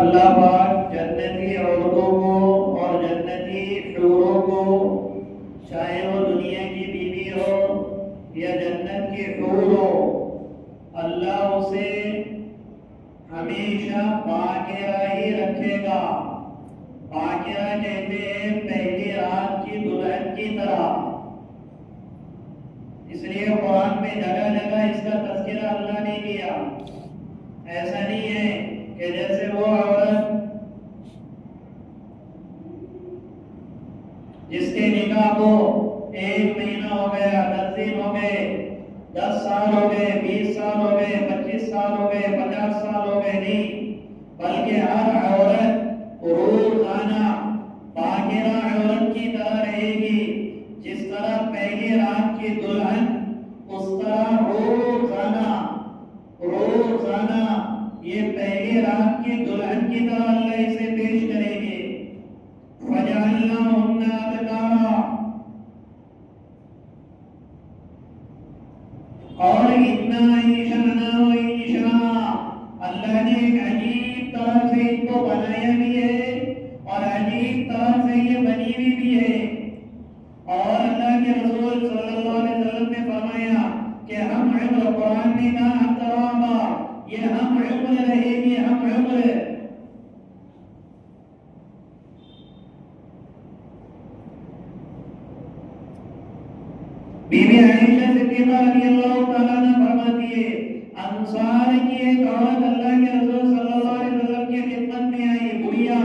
अल्लाह पाक जन्नती औरतों को और जन्नती हूरों को, चाहे वो दुनिया की बीवी हो या जन्नत की हूर हो, अल्लाह उसे हमेशा पाकिरा ही रखेगा। पाकिरा कहते हैं पहली रात की दुल्हन की तरह। इसलिए कुरान में जगह जगह इसका तज़किरा अल्लाह ने किया। ऐसा नहीं है कि जैसे वो औरत जिसके निकाह को 1 महीना हो गया, 10 दिन हो गए, 10 साल हो गए, 20 साल हो गए, 25 साल हो गए, 50 साल हो गए, नहीं, बल्कि हर औरत रोजाना पाकिरा औरत की तरह रहेगी। जिस तरह पहली रात की दुल्हन, उस तरह रोजाना ये पहली रात की दुल्हन की तरह अल्लाह इसे पेश करेंगे। फजअलनाहुन्ना अबकारा, और इन्ना इंशाअल्लाह व इंशाअल्लाह, अल्लाह ने एक अजीब तरह से इनको बनाया भी है और अजीब तरह से ये बनी हुई भी है। और अल्लाह के रसूल सल्लल्लाहु अलैहि वसल्लम ने फरमाया कि हम इब्र कुरान में कहा अतराबा, ये हम उम्र रहेगी, हम उम्र। बीबी आयशा सिद्दीक़ा रज़ियल्लाहु ताला अन्हा फरमाती है, अंसार की एक औरत अल्लाह के रसूल सल्लल्लाहु अलैहि वसल्लम की खिदमत में आई, बुढ़िया,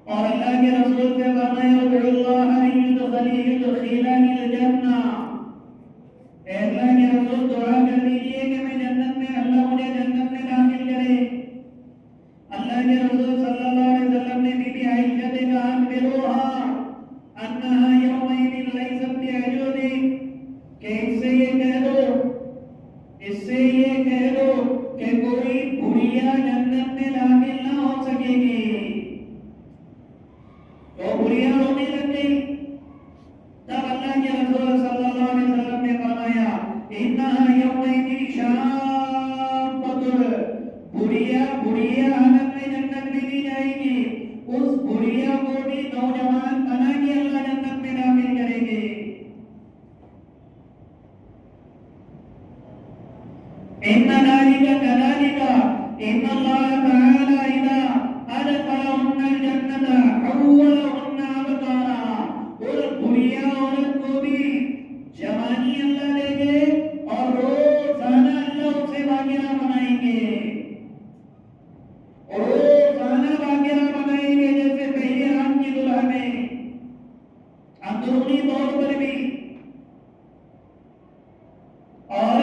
और अल्लाह के रसूल से फरमाया उदुल्लाह युदखिलनी जन्ना, अल्लाह के रसूल दुआ कर दीजिए कि मैं जन्नत में, अल्लाह मुझे जन्नत में दाखिल करे। अल्लाह के रसूल सल्लल्लाहु अलैहि वसल्लम ने बीबी आयशा से कहा बिरोहा अन्नहा यौमइदिन लैसत बिअजूदी, कि इससे ये कह दो कि कोई बुढ़िया जन्नत में दाखिल ना हो सकेगी। तो बुढ़िया रोने लग गई। तब अल्लाह के रसूल सल्लल्लाहु अलैहि वसल्लम ने फरमाया इन्नहा यौमइदिन शाब्बतुन, बुढ़िया हालत में जन्नत में दी जाएगी। उस बुढ़िया को भी नौजवान बना के अल्लाह जन्नत में दाखिल करेंगे। इन्ना ज़ालिका कज़ालिका इन्नल्लाह तआला इज़ा अदखलहुन्नल जन्नता अव्वलहुन्ना अबकारा, और बुढ़िया औरत को भी जवानी अल्लाह देंगे और रोजाना अल्लाह उसे बाकिरा बनाएंगे, रोजाना बाकिरा बनाएंगे, जैसे पहले रात की दुल्हन में, अंदरूनी तौर पर भी। और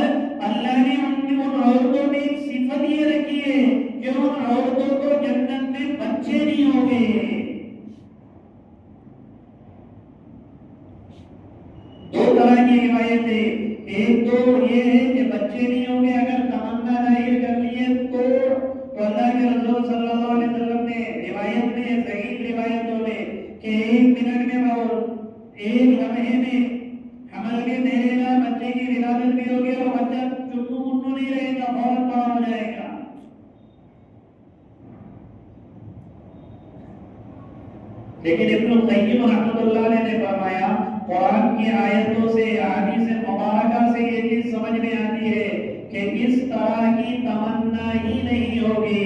अल्लाह ने उन औरतों में एक सिफत ये रखी है कि उन औरतों को जन्नत में बच्चे नहीं होंगे। दो तरह की रिवायत है, एक तो ये है कि बच्चे नहीं होंगे, अगर तमन्ना जाहिर कर लिए तो अल्लाह के रसूल सल्लल्लाहु अलैहि वसल्लम ने रिवायत में, सही रिवायतों में, कि 1 मिनट में और 1 लम्हे में हमल भी देगा, बच्चे की विलादत भी होगी और बच्चा चुन्नू मुन्नू नहीं रहेगा, फौरन बड़ा हो जाएगा। लेकिन इब्नुल क़य्यिम रहमतुल्लाह अलैहि ने फरमाया कुरान की आयतों से, हदीस मुबारक तमन्ना ही नहीं होगी।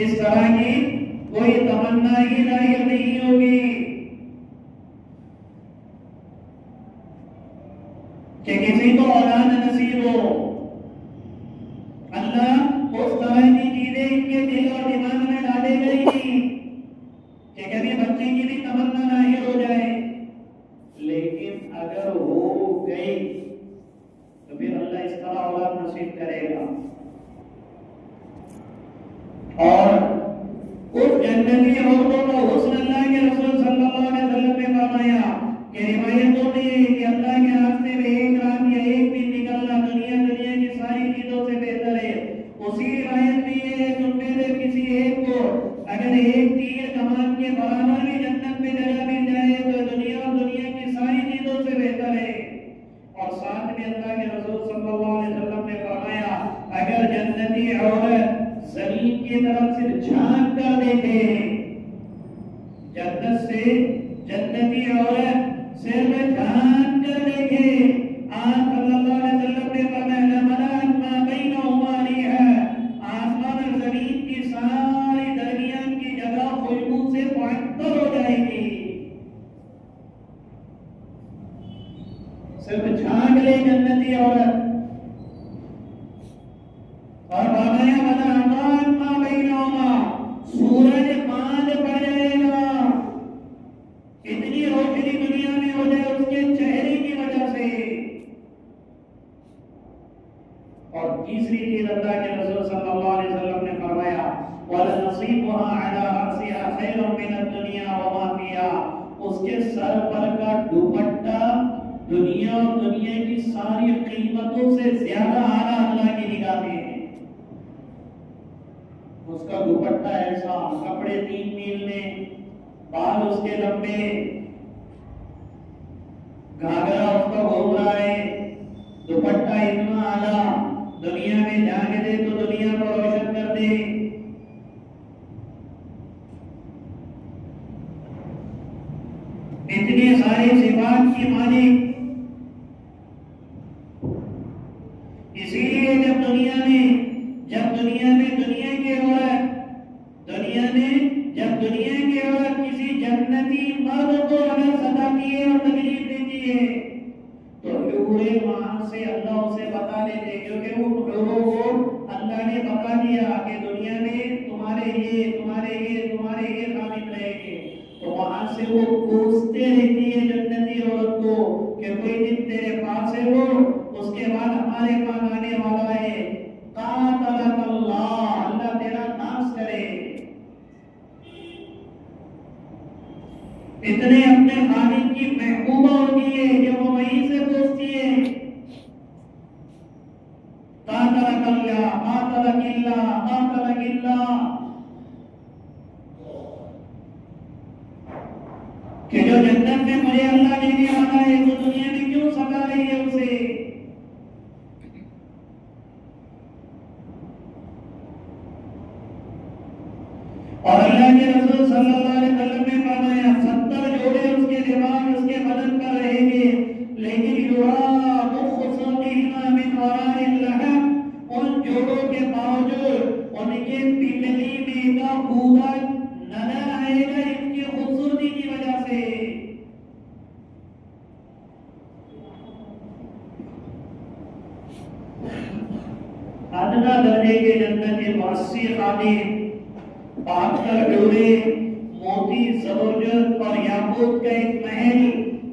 इस तरह की कोई तमन्ना ही जाहिर नहीं होगी कि किसी को औलाद नसीब हो। अल्लाह उस तरह की चीजें इनके दिल और दिमाग में डालेगा ही नहीं कि कभी बच्चे की भी तमन्ना जाहिर हो जाए। लेकिन अगर हो गई तो फिर अल्लाह इस तरह औलाद नसीब करेगा। और उस जन्नती औरतों का हुस्न अल्लाह के रसूल सल्लल्लाहु अलैहि वसल्लम ने फरमाया कि रिवायतों में कि अल्लाह के रास्ते में एक रात या एक दिन निकलना दुनिया की सारी चीजों से बेहतर है। उसी रिवायत में ये है कि उनमें से किसी एक को अगर एक तीर कमान के बराबर भी जन्नत में जगह मिल जाए तो दुनिया की सारी चीजों से बेहतर है। और साथ में अल्लाह के रसूल सल्लल्लाहु अलैहि वसल्लम ने फरमाया अगर जन्नती औरत जमीन की तरफ से झांक कर देखे, जन्नत से जन्नती औरत सिर्फ झांक कर देखे, आज सल्लल्लाहु अलैहि वसल्लम ने फरमाया मलाक मा बैनहुमा रिहा, आसमान और जमीन की सारी दरमियान की जगह खुशबू से मुअत्तर हो जाएगी। सिर्फ झांक ले जन्नती औरत। और फरमाया मलाक मा बैनहुमा, सूरज मांझ पड़ जाएगा, इतनी रोशनी दुनिया में हो जाए उसके चेहरे की वजह से। और तीसरी चीज अल्लाह के रसूल सल्लल्लाहु अलैहि वसल्लम ने फरमाया वला नसीबुहा अला रअसिहा खैरुम मिन दुनिया व मा फिहा, उसके सर पर का दुपट्टा दुनिया और दुनिया की सारी कीमतों से ज्यादा आला अल्लाह की निगाह में है। उसका दुपट्टा ऐसा, कपड़े 3 मील में, बाल उसके लंबे, घाघरा उसका घूम रहा है, दुपट्टा इतना आला, दुनिया में जाने दे तो दुनिया को रोशन कर दे। इतनी सारी सिफात की मालिक। इसीलिए जब दुनिया में दुनिया की औरत किसी जन्नती मर्द को अगर सताती है और तकलीफ देती है तो हूरे वहां से अल्लाह उसे बता देते, क्योंकि वो हूरों को अल्लाह ने बता दिया कि दुनिया में तुम्हारे ये शामिल रहेंगे। तो वहां से वो पूछते रहती है जन्नती औरत को कि कोई दिन तेरे पास है वो, उसके बाद हमारे पास आने वाला है, अल्लाह तेरा नाश करे। इतने अपने खालिक की महबूबा होती है कि वो वहीं से पूछती है कि जो जन्नत में मुझे अल्लाह देने वाला है तो दुनिया में क्यों सता रही है उसे। और अल्लाह के रसूल सल्लल्लाहु अलैहि वसल्लम ने फरमाया 70 जोड़े उसके दिमाग उसके बदन पर रहेंगे, लेकिन उन जोड़ों के बावजूद उनके पिंडली में का पूरा नजर आएगा इनकी खूबसूरती की वजह से। अदना दर्जे के जन्नत वासी खादिम 72 जोड़े मोती जबरदस्त और याकूत का एक महल।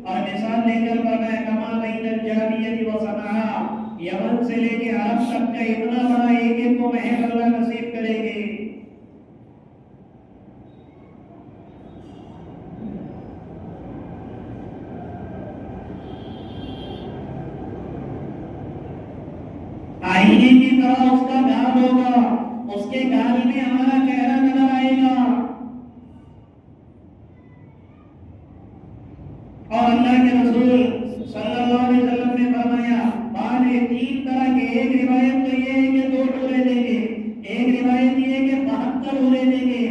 और मिसाल लेकर फरमाया कमा बैनल जामियत व सना, यमन से लेके अरब तक का इतना बड़ा एक को महल अल्लाह नसीब करेंगे। आईने की तरह उसका गाल होगा, उसके गाल में हमारा चेहरा नजर आएगा। और अल्लाह के रसूल सल्लल्लाहु अलैहि वसल्लम ने फरमाया बाद 3 तरह के, एक रिवायत तो ये है कि 2 टोले देंगे, एक रिवायत ये है कि 72 होले देंगे,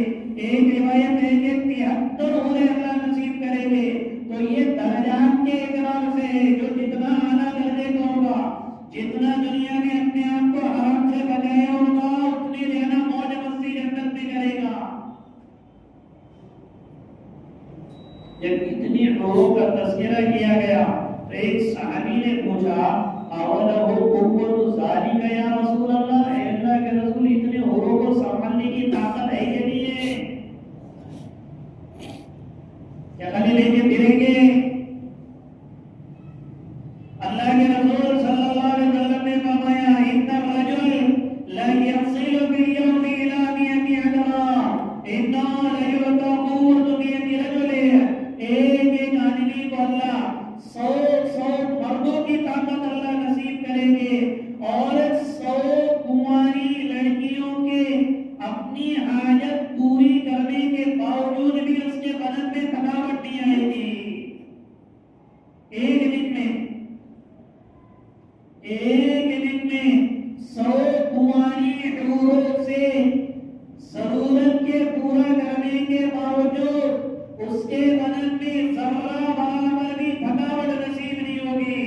एक रिवायत है कि 73 होले अल्लाह नसीब करेंगे। तो ये दर्जात के एतबार से जो जितना आला दर्जे का होगा जब इतनी हूरों का तज़किरा किया गया तो एक सहाबी ने पूछा अवलहु कुव्वतु ज़ालिका या रसूल अल्लाह, ऐ अल्लाह के रसूल इतने हूरों को संभालने की ताकत है कि नहीं है, क्या खाली लेके फिरेंगे? अल्लाह के रसूल सल्लल्लाहु अलैहि वसल्लम ने फरमाया इन्ना रजुल ला यसिलु फिल यौमि इला मियति अदरा इन्ना ला युता कुव्वतु मियति रजुल, एक आदमी को अल्लाह 100 मर्दों की ताकत अल्लाह नसीब करेंगे और 100 कुंवारी लड़कियों के अपनी हाजत पूरी करने के बावजूद भी उसके बदन में थकावट नहीं आएगी। एक दिन में 100 कुंवारी हूरों से जरूरत के पूरा करने के बावजूद उसके बदन में जर्रा बराबर भी थकावट नसीब नहीं होगी।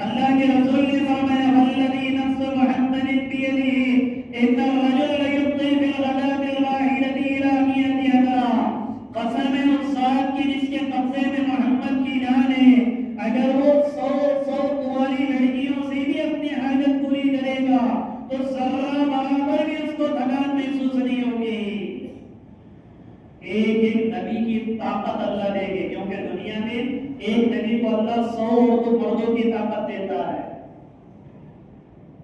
अल्लाह के रसूल ने फरमाया वल्लज़ी नफ्सु मुहम्मदिन बियदिही इन्ना रजुल युफ़्ती फिल गदातिल वाहिदति इला मियति अदरा, कसम है उस ज़ात की जिसके कब्जे में मोहम्मद की जान है, अगर वो 100 कुंवारी लड़कियों से भी अपनी हाजत पूरी करेगा तो जर्रा बराबर भी उसको थकान महसूस नहीं होगी। एक नबी की ताकत अल्लाह देंगे, क्योंकि दुनिया में एक नबी को अल्लाह 100 मर्दों की ताकत देता है।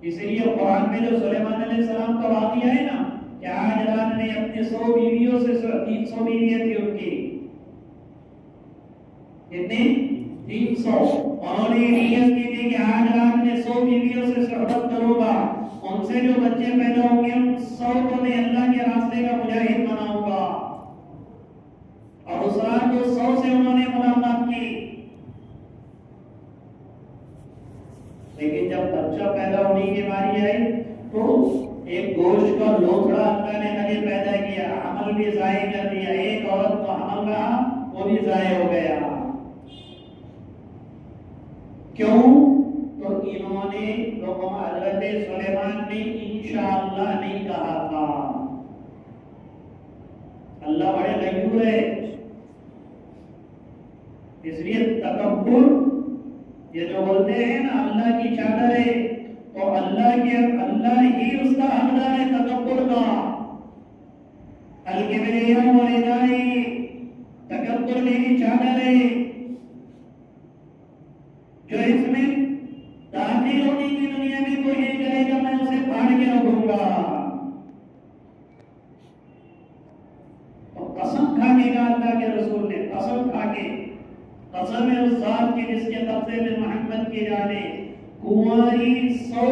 इसलिए कुरान में जो सुलेमान अलैहिस्सलाम का वाक़या है ना कि हाजरान ने अपने 100 बीवियों से 300 बीवियां थी उनकी, कितनी 300, उन्होंने नियत की थी कि हाजरान ने 100 बीवियों से सोहबत करूंगा, उनसे जो बच्चे पैदा होंगे उन 100 को मैं अल्लाह के रास्ते का मुजाहिद बनाऊंगा, और उस रात को 100 से उन्होंने मुलाकात की। लेकिन जब बच्चा पैदा होने की बारी आई तो एक गोश्त का लोथड़ा अल्लाह ने नबी पैदा किया, अमल भी ज़ाय कर दिया, एक औरत का अमल रहा वो भी ज़ाय हो गया। क्यों? तो इन्होंने लोगों हजरत सुलेमान ने इंशाअल्लाह नहीं कहा था। अल्लाह बड़े गयूर है, इसलिए तकब्बुर, ये जो बोलते हैं ना अल्लाह की चादर है, तो अल्लाह ही उसका हकदार है तकब्बुर का। अल-किब्रिया व रिदाई, तकब्बुर मेरी चादर है, जो इसमें दाखिल होने की दुनिया में कोई नहीं करेगा मैं उसे फाड़ के रखूंगा। तो कसम खा के कहा अल्लाह के रसूल ने, कसम खा के, कसम है उस ज़ात की जिसके कब्जे में मोहम्मद की जाने, कुंवारी 100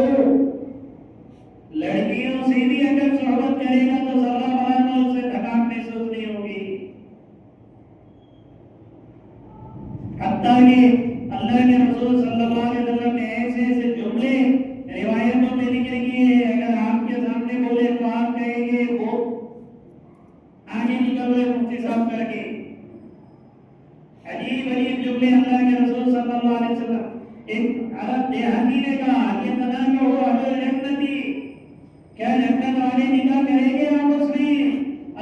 लड़कियों से भी अगर सोहबत करेगा तो जरा बराबर उसे थकान महसूस नहीं होगी। हत्ता कि अल्लाह के रसूल सल्लल्लाहु अलैहि वसल्लम ने ऐसे जुमले रिवायतों में जिक्र किए, अगर आपके सामने बोले तो आप कहेंगे वो आगे निकल रहे मुफ्ती साहब करके, अजीब जुमले अल्लाह के रसूल सल्लल्लाहु अलैहि वसल्लम। एक अरब देहाती ने कहा ये तना जो हो अहल जन्नती, क्या जन्नत वाले निकाह करेंगे आपस में?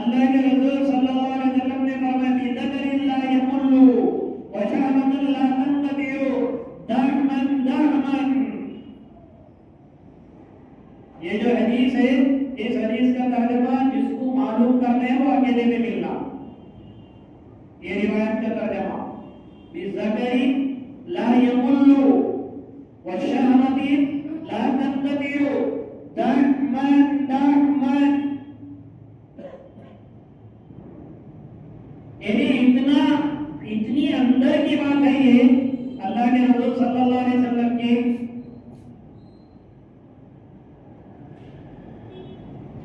अल्लाह के रसूल सल्लल्लाहु अलैहि वसल्लम ने फरमाया बिदकरिल्लाह यमुल्लु व शहमतुल्लाह तनतियु दहमन। ये जो हदीस है, इस हदीस का तर्जुमा जिसको मालूम करना है वो अकेले में मिलना, ये रिवायत का तर्जुमा बिज़करी ला यमुल्लु व शहमती ला तनतियु दहमन। यानी इतनी अंदर की बात है ये अल्लाह के रसूल सल्लल्लाहु अलैहि वसल्लम की।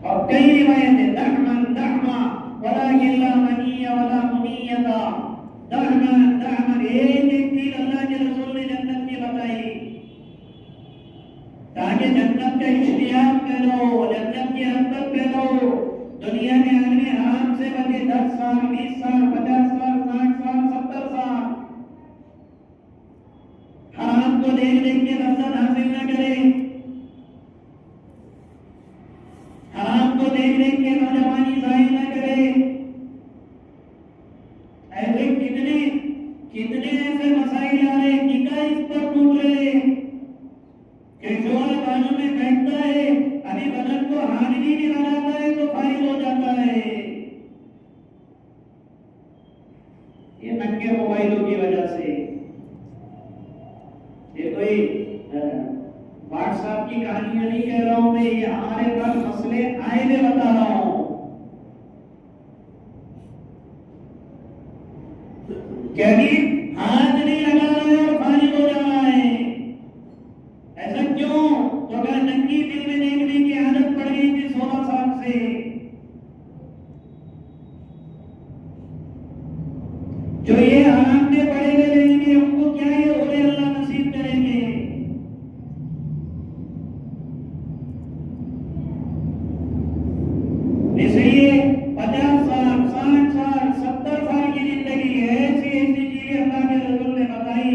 और कई रिवायतें दहमा वला गिल्ला मनिया वला मुनियता, दहमन एक चीज अल्लाह के रसूल ने जन्नत की बताई ताकि जन्नत का इश्तियाक करो, जन्नत की रग़बत करो। दुनिया में आदमी आराम से बचे 10 साल 20 साल 50 साल 60 साल 70 साल, हराम को देख देख के लज़्ज़त हासिल न करे, हराम को देख देख के नौजवानी ज़ाहिर न करे। ऐसे कितने कितने ऐसे मसाइल आ रहे, निकाह इस पर टूट रहे कि शोहर बाजू में बैठता है, अभी बदन को हाथ भी नहीं लगाता है तो फाइल हो जाता है। ये नंगे मोबाइलों की वजह से। ये कोई व्हाट्सएप की कहानियां नहीं कह रहा हूं मैं, ये हमारे पास मसले आए हुए बता रहा हूं। यानी हाथ नहीं लगा रहा है और फारिग हो जा रहा है। ऐसा क्यों? तो अगर नंगी फिल्में देखने की आदत पड़ गई थी 16 साल से, जो ये आराम में पड़े हुए रहेंगे उनको क्या ये ओले अल्लाह नसीब करेंगे। इसलिए 50 साल 60 साल 70 साल की जिंदगी ऐसी ऐसी चीजें अल्लाह के रसूल ने बताई।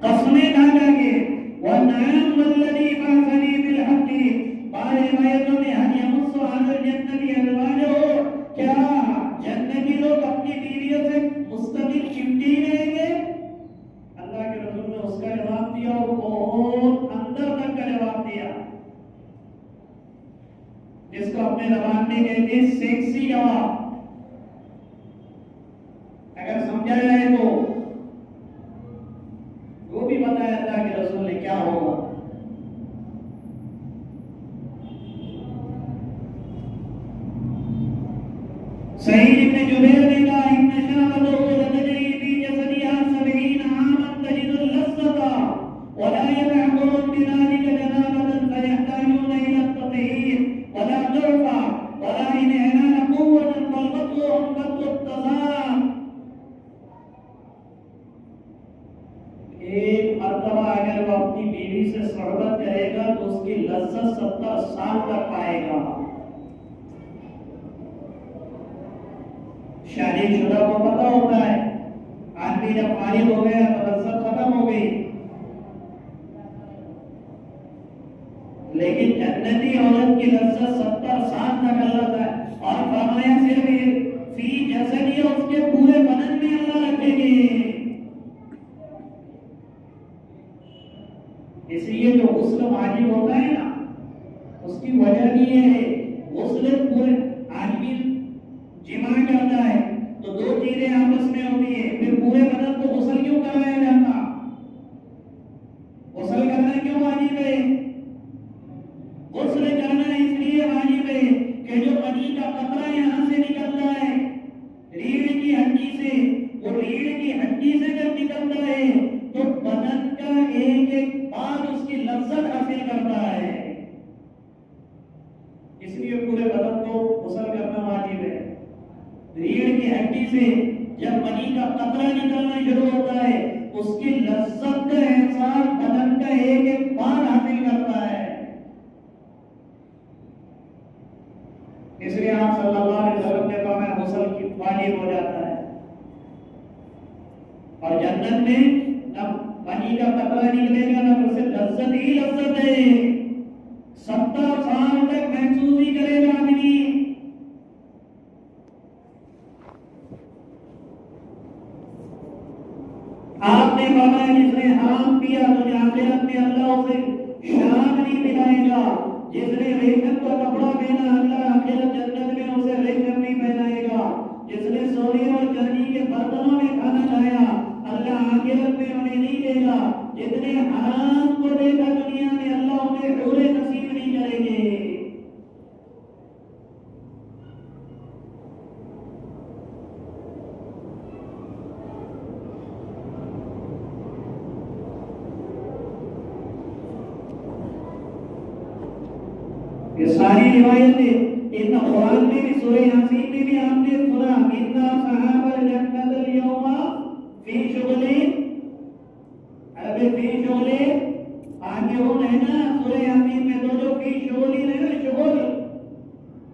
कसमें खा जाके वह नाम वल्लदी बासनी बिल हक़ी, बारे रिवायतों में हज यमुस्सु आदर जन्नती अज़वाजो, क्या जन्नती लोग अपनी बीवियों से मुस्तकिल चिमटी ही रहेंगे? अल्लाह के रसूल ने उसका जवाब दिया और बहुत अंदर तक का जवाब दिया, जिसको अपने ज़बान में कहते हैं सेक्सी जवाब। अगर समझा जाए तो वो भी बताया अल्लाह के रसूल ने क्या होगा। सईद इब्न जुबैर ने कहा, इब्न शाहबतो लतजरी फी जसदिहा 70 आमन तजिदुल लज़्ज़ता वला यतअम्मुरुन बिज़ालिका जनाबतन फयहताजून इला ततहीर वला तुरफा वला इन इनाना कुव्वतन बल मत्लूबुन बत्तज़ाम। एक मर्तबा अगर वो अपनी बीवी से सोहबत करेगा तो उसकी लज्जत 70 साल तक पाएगा। शादीशुदा को पता होता है आदमी जब फारिग हो गया तो लज्जत खत्म हो गई, लेकिन जन्नती औरत की लज्जत 70 साल तक अल्लाह है। और फरमाया सिर्फ फी जसदी, उसके पूरे बदन में अल्लाह रखेंगे। इसलिए जो गुस्ल वाजिब होता है ना, उसकी वजह भी ये है, गुस्ल पूरे आदमी जिमा करता है तो दो चीजें आपस में होती है, फिर पूरे बदन को गुस्ल क्यों कराया जाता? गुस्ल करना क्यों वाजिब है? गुस्ल करना इसलिए वाजिब है कि जो मनी का कतरा यहां से निकलता है रीढ़ की हड्डी से, वो रीढ़ की हड्डी से जब निकलता है तो बदन का एक एक बात उसकी लज्जत हासिल करता है। इसलिए पूरे बदन को गुस्ल करना वाजिब है। रीढ़ की हड्डी से जब मनी का कतरा निकलना शुरू होता है उसकी लज्जत का एहसास बदन का एक एक बात हासिल करता है। इसलिए आप सल्लल्लाहु अलैहि वसल्लम ने फरमाया गुस्ल की वाजिब हो जाता है। और जन्नत में न मनी का कतरा निकलेगा ना उससे लज्जत ही लज्जत है। 70 साल तक महसूस ही करेगा आदमी। आपने फरमाया जिसने हराम पिया तो आखिरत में अल्लाह उसे शान नहीं दिलाएगा। जिसने रेशम का कपड़ा पहना अल्लाह आखिरत जन्नत में उसे रेशम नहीं पहनाएगा। जिसने सोने और चांदी के बर्तनों में खाना खाया अल्लाह आखिरत में उन्हें नहीं देगा। जितने हराम को देखा दुनिया में अल्लाह उन्हें हूरे नसीब नहीं करेंगे। ये सारी रिवायतें इन कुरान में भी सूरह यासीन में भी आपने सुना, इन्ना सहाबल जन्नतल यौमा फी शुगलिन, अबे फी शुगलिन आगे हो है ना सूरह यासीन में, तो जो फी शुगलिन है ना शुगल,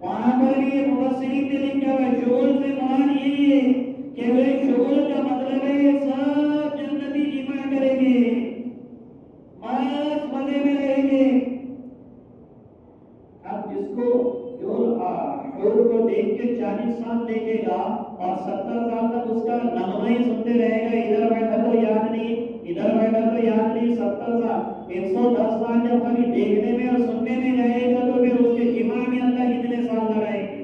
वहां पर भी मुफस्सिरीन ने लिखा है शुगल से मुराद यही है कि वे शुगल का मतलब है सब जन्नती जिमा करेंगे, मस्त मजे में रहेंगे। अब जिसको जो को देख के 40 साल देखेगा और 70 साल तक उसका नगमा ही सुनते रहेगा, इधर बैठा तो याद नहीं, इधर बैठा तो याद नहीं। 70 साल 110 साल जब कभी देखने में और सुनने में जाएगा तो फिर उसके दिमाग में अल्लाह कितने साल लगाएंगे।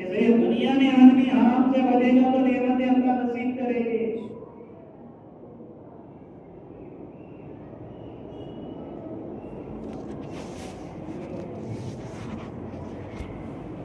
इसलिए दुनिया में आदमी आराम से बचेगा तो नेमतें अल्लाह नसीब करेंगे।